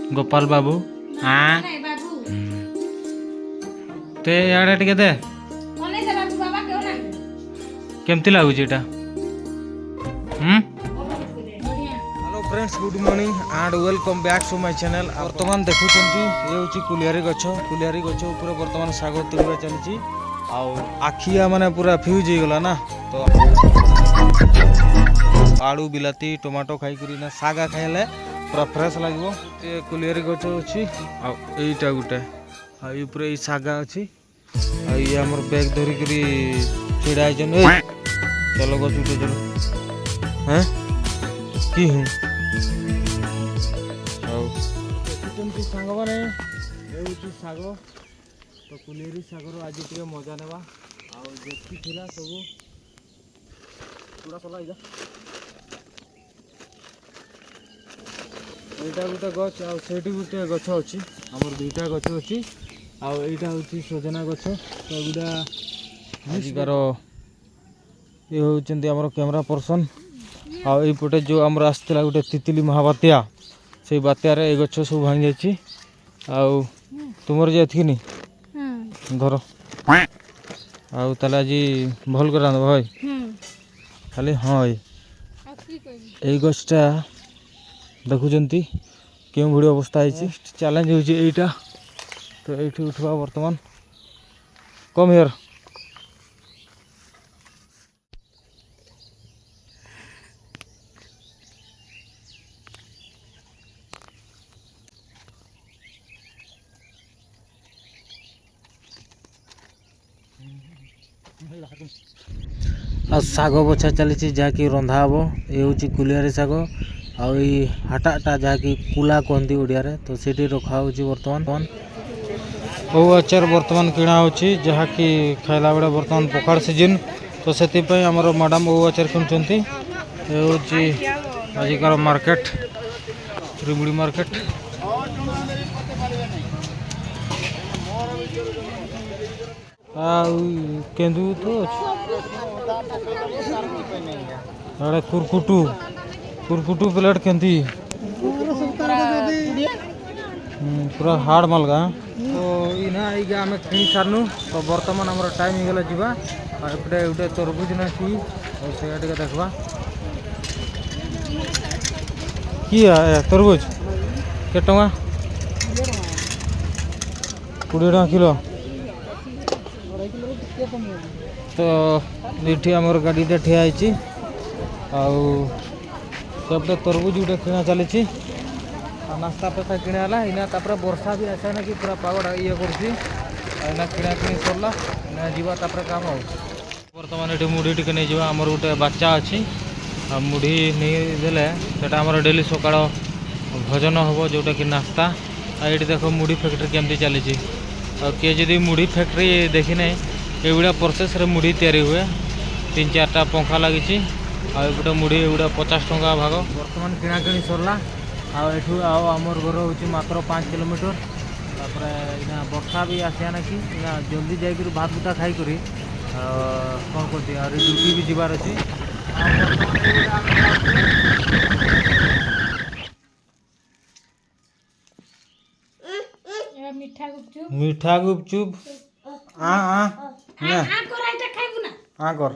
गोपाल बाबू हाँ नहीं बाबू ते याडे टिके दे ओने से बाबू बाबा क्यों ना केमती लागुची एटा बढ़िया hello friends good morning and welcome back to my channel वर्तमान देखुछंती ये होची कुलियारी गछ ऊपर वर्तमान साग तुलवा चलची आ आखिया माने पूरा फ्यूज हो गला ना तो आलू बिलाती टमाटो खाई करी ना सागा खाइले पूरा फ्रेश लागबो ये कुलियारी गछ अछि आ एटा गुटे आ ऊपर ई सागा अछि आ ये हमर बैग धरि करी छिड़ा जन चलो गछ उठे चलो हैं की हूं देखुଛନ୍ତି ସାଙ୍ଗମାନେ ହେଉଛି ଶାଗ ତ କୁଲେରୀ ଶାଗର ଆଜି ଟିକେ ମଜା ନେବା ଆଉ ଯେତିକି ଥିଲା ସବୁ ପୁରା ସଲା ଏଇଟା ଗୋଟେ ଗଛ ଆଉ ସେଇଠି ଗୋଟେ ଗଛ ଅଛି ଆମର ଦୁଇଟା ଗଛ ଅଛି ଆଉ ଏଇଟା ହେଉଛି ସଜନା ଗଛ ତ ଏଗୁଡ଼ା ଆଜିକାର ଇଏ ହେଉଛନ୍ତି ଆମର କ୍ୟାମେରା ପର୍ସନ୍ ଆଉ ଏଇପଟେ ଯେଉଁ ଆମର ଆସିଥିଲା ଗୋଟେ ତିତିଲି ମହାବାତ୍ୟା ସେଇ ବାତ୍ୟାରେ ଏ ଗଛ ସବୁ ଭାଙ୍ଗି ଯାଇଛି ଆଉ ତୁମର ଯେ ଏତିକି ନି ଧର ଆଉ ତାହେଲେ ଆଜି ଭଲ କରି ରାନ୍ଧବ ଭାଇ ଖାଲି ହଁ ଭାଇ ଏଇ ଗଛଟା ଦେଖୁଛନ୍ତି କେଉଁ ଭଳି ଅବସ୍ଥା ହେଇଛି ଚ୍ୟାଲେଞ୍ଜ ହେଉଛି ଏଇଟା ତ ଏଇଠି ଉଠିବା ବର୍ତ୍ତମାନ କମ୍ ହିଅର୍ ଆଉ ଶାଗ ବଛା ଚାଲିଛି ଯାହାକି ରନ୍ଧା ହେବ ଏ ହେଉଛି କୁଲିଆରୀ ଶାଗ ଆଉ ଏଇ ହାଟାଟା ଯାହାକି କୁଲା କହନ୍ତି ଓଡ଼ିଆରେ ତ ସେଇଠି ରଖା ହେଉଛି ବର୍ତ୍ତମାନ ଓଉ ଆଚାର ବର୍ତ୍ତମାନ କିଣା ହେଉଛି ଯାହାକି ଖାଇଲା ବେଳେ ବର୍ତ୍ତମାନ ପଖାଳ ସିଜିନ୍ ତ ସେଥିପାଇଁ ଆମର ମ୍ୟାଡ଼ାମ୍ ଓଉ ଆଚାର କିଣୁଛନ୍ତି ଏ ହେଉଛି ଆଜିକାର ମାର୍କେଟ ରିମୁଡ଼ି ମାର୍କେଟ ଆଉ କେନ୍ଦୁ ତ ଅଛି अरे कुरकुटू प्लेट केंती पूरा हार्ड मालगा तो इना आइगा आम किणी सारनु तो बर्तमान आम टाइम होगा जावा एपटे गोटे तरबुज ना सी और से देखा कि तरबुज के टଙ୍କା 20 टଙ୍କା किलो तो ये आमर गाड़ीटा ठिया है आउटे तरबुज गोटे किଣା चली नास्ता पैसा किणाला इना तापर वर्षा भी आसे ना कि पूरा पागटा ये करना किणा कि सरला जीवा तापर काम हो बर्तमान ये मुढ़ी टी नहीं जावा आमर गोटे बाच्चा अच्छी मुढ़ी नहीं देले सेटा आमर डेली सकाळ भोजन हम जोटा कि नास्ता ये देख मुढ़ी फैक्ट्री केमती चली किए जदि मुढ़ी फैक्ट्री देखी ना एगुड़ा प्रोसेस रे मुढ़ी तैयारी हुए 3-4टा पंखा लगी आउटे मुढ़ी एगुड़ा 50 टଙ୍କା भाग बर्तमान किणाकिणी सरला आठू आमर घर हूँ मात्र 5 किलोमीटर तापर इना वर्षा भी आसिया ना कि इना जल्दी जाकर भात बुटा खाई करी कौन करती ड्यूटी भी जीवार अच्छी मीठा गुपचुप कर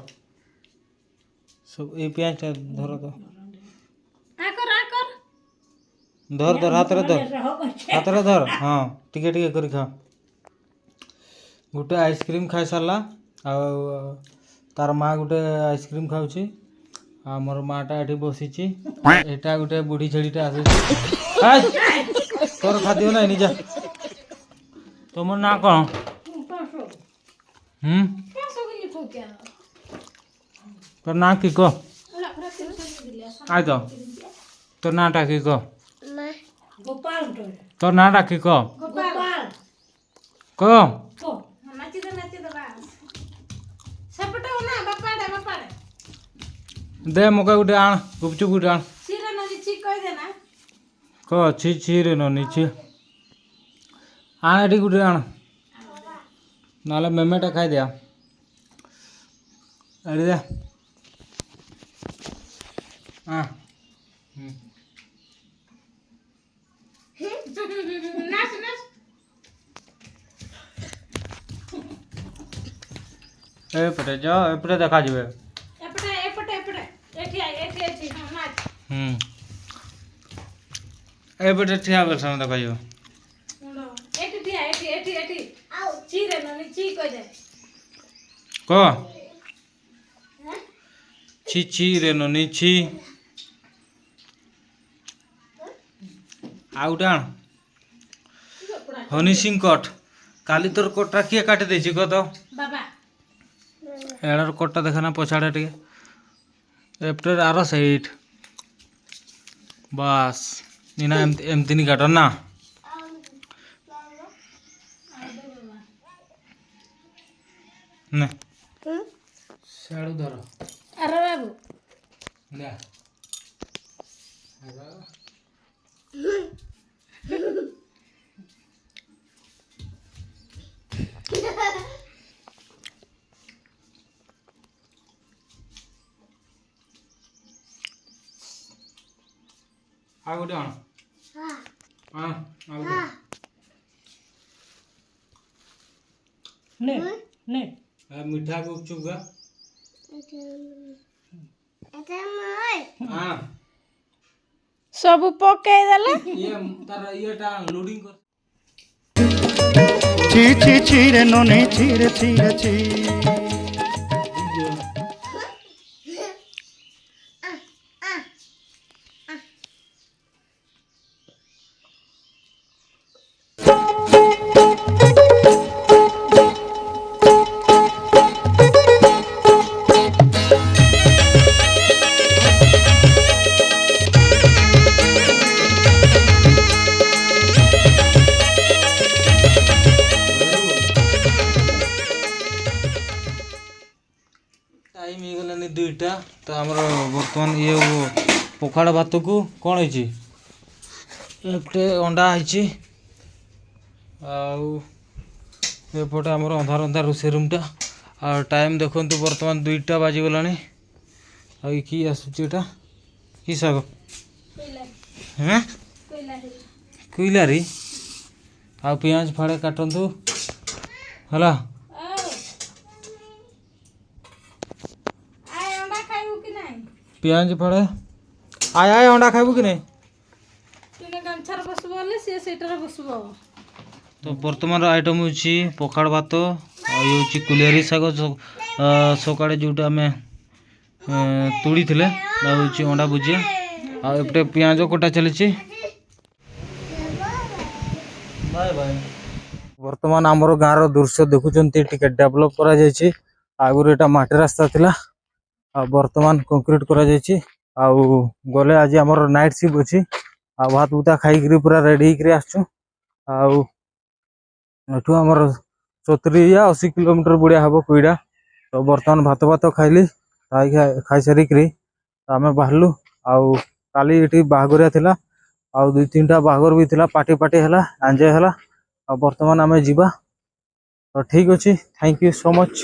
सब ये प्याज धर तो धर धर हाथ रे धर हाँ टिके टिके कर खा गोटे आइसक्रीम खाई सारा तार माँ गोटे आइसक्रीम खाऊँ आमर माटा ये बसी एटा गोटे बुढ़ी छेड़ीटा आस तोर खाद्य ना निजा तुम ना कौन तोर ना कि कह आय तो तोर नाटा कि कह तोर नाटा कि कह कह दे मका गोटे आण गुपचुप गोटे आण कह छि छि रे ननी छि आण एटी गोटे आण ना मेमेटा खाई दिया अरे दे हाँ नाच नाच एपटे जा एपटे देखा जबे एपटे एपटे एपटे एठी हां नाच एपटे ठिया बेल समय देखा जबे मुंडो एठी ठिया एठी आउ ची रे ननी ची कह दे को ची ची रे ननी ची आउटा हनी सिंह कट काली तोर कोटा किए काटी देछि को तो बाबा एड़र कोटा देखना पछाड़े टिके एप्टर आरो साइड बस इना एमती नहीं काटन ना ने साड़ू धर अरे बाबू ले आ गोटे आण हां आ ने ने मीठा गुपचुप गा हां सब पके देले ये तार येटा लोडिंग कर ची ची ची रे नोने ची रे ची रे ची टाइम हो गलानी दुईटा तो आमर बर्तमान ये पखाड़ भात को कौन है एपटे अंडा है आउटे आमर अंधार अंधार रोषे रूमटा आ टाइम देखु बर्तमान 2टा बाजिगला कि आसूटा कि साग हाँ कुइलारी आ पियाज फाड़े काटतु है पियाज फाड़े आय आय अंडा खाइबू कि नहीं तो बर्तमान आइटम होची पखाड़ भात ये कुलियारी शाग सकाଳେ जोटा आम तोड़ी थे अंडा भुजिया आउटे पियाज कटा चली बाय बाय बर्तमान आमर गाँव दृश्य देखुंत डेभलप करा आगुरी एटा माटी रास्ता थिला बर्तमान कंक्रीट करा गले आज आमर नाइट शिफ्ट अच्छी भात भूता खाई पूरा रेडी आठू आमर 70 या 80 किलोमीटर बुढ़िया हम कुईड़ा तो बर्तमान भात भात खाइली खाई सारिक आम बाहरलु आउ काली ये बाहागरिया थिला आउ 2-3टा बाहागर भी थिला पार्टी पार्टी है एंजॉय है बर्तमान आम जीवा तो ठीक अच्छे थैंक यू सो मच।